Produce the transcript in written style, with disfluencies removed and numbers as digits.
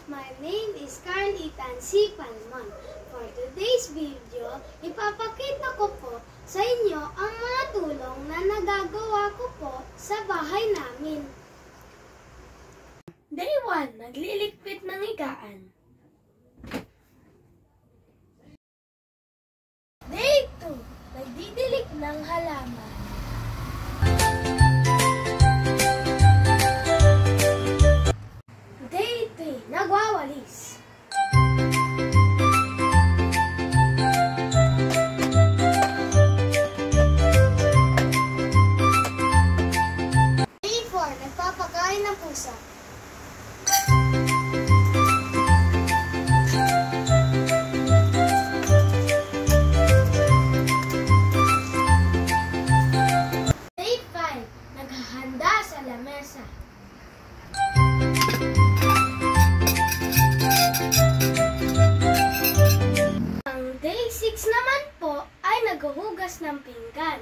My name is Carl Ethan C. Palman. For today's video, ipapakita ko po sa inyo ang mga tulong na nagagawa ko po sa bahay namin. Day 1, nagliligpit ng higaan. Day 2, nagdidilig ng halaman. Day 3, nagwawalis. Day 4, nagpapakain ng pusa. Day 5, naghahanda sa lamesa. Ang day 6 naman po ay naghuhugas ng pinggan.